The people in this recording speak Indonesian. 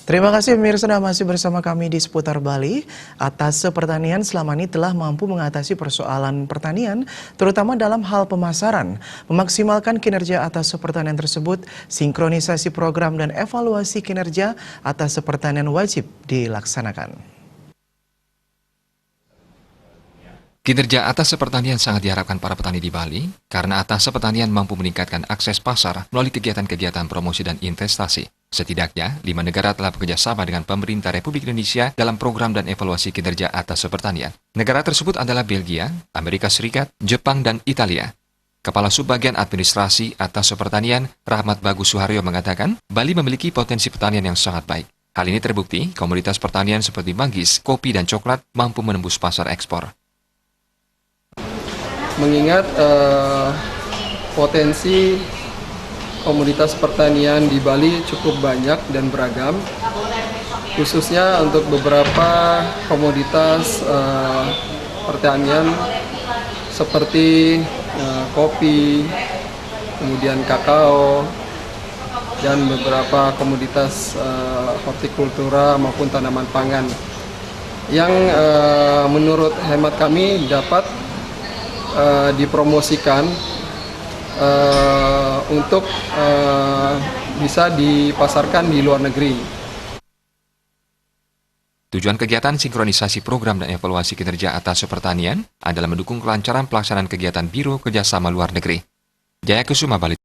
Terima kasih pemirsa Anda masih bersama kami di seputar Bali. Atas Pertanian selama ini telah mampu mengatasi persoalan pertanian, terutama dalam hal pemasaran. Memaksimalkan kinerja Atas Pertanian tersebut, sinkronisasi program dan evaluasi kinerja Atas Pertanian wajib dilaksanakan. Kinerja Atas Pertanian sangat diharapkan para petani di Bali, karena Atas Pertanian mampu meningkatkan akses pasar melalui kegiatan-kegiatan promosi dan investasi. Setidaknya, 5 negara telah bekerja sama dengan pemerintah Republik Indonesia dalam program dan evaluasi kinerja Atas Pertanian. Negara tersebut adalah Belgia, Amerika Serikat, Jepang, dan Italia. Kepala Subbagian Administrasi Atas Pertanian, Rahmat Bagus Suharyo mengatakan, Bali memiliki potensi pertanian yang sangat baik. Hal ini terbukti, komoditas pertanian seperti manggis, kopi, dan coklat mampu menembus pasar ekspor. Mengingat potensi komoditas pertanian di Bali cukup banyak dan beragam, khususnya untuk beberapa komoditas pertanian seperti kopi, kemudian kakao, dan beberapa komoditas hortikultura maupun tanaman pangan yang menurut hemat kami dapat dipromosikan untuk bisa dipasarkan di luar negeri. Tujuan kegiatan sinkronisasi program dan evaluasi kinerja Atas Pertanian adalah mendukung kelancaran pelaksanaan kegiatan Biro Kerjasama Luar Negeri. Jaya Kusuma, Bali.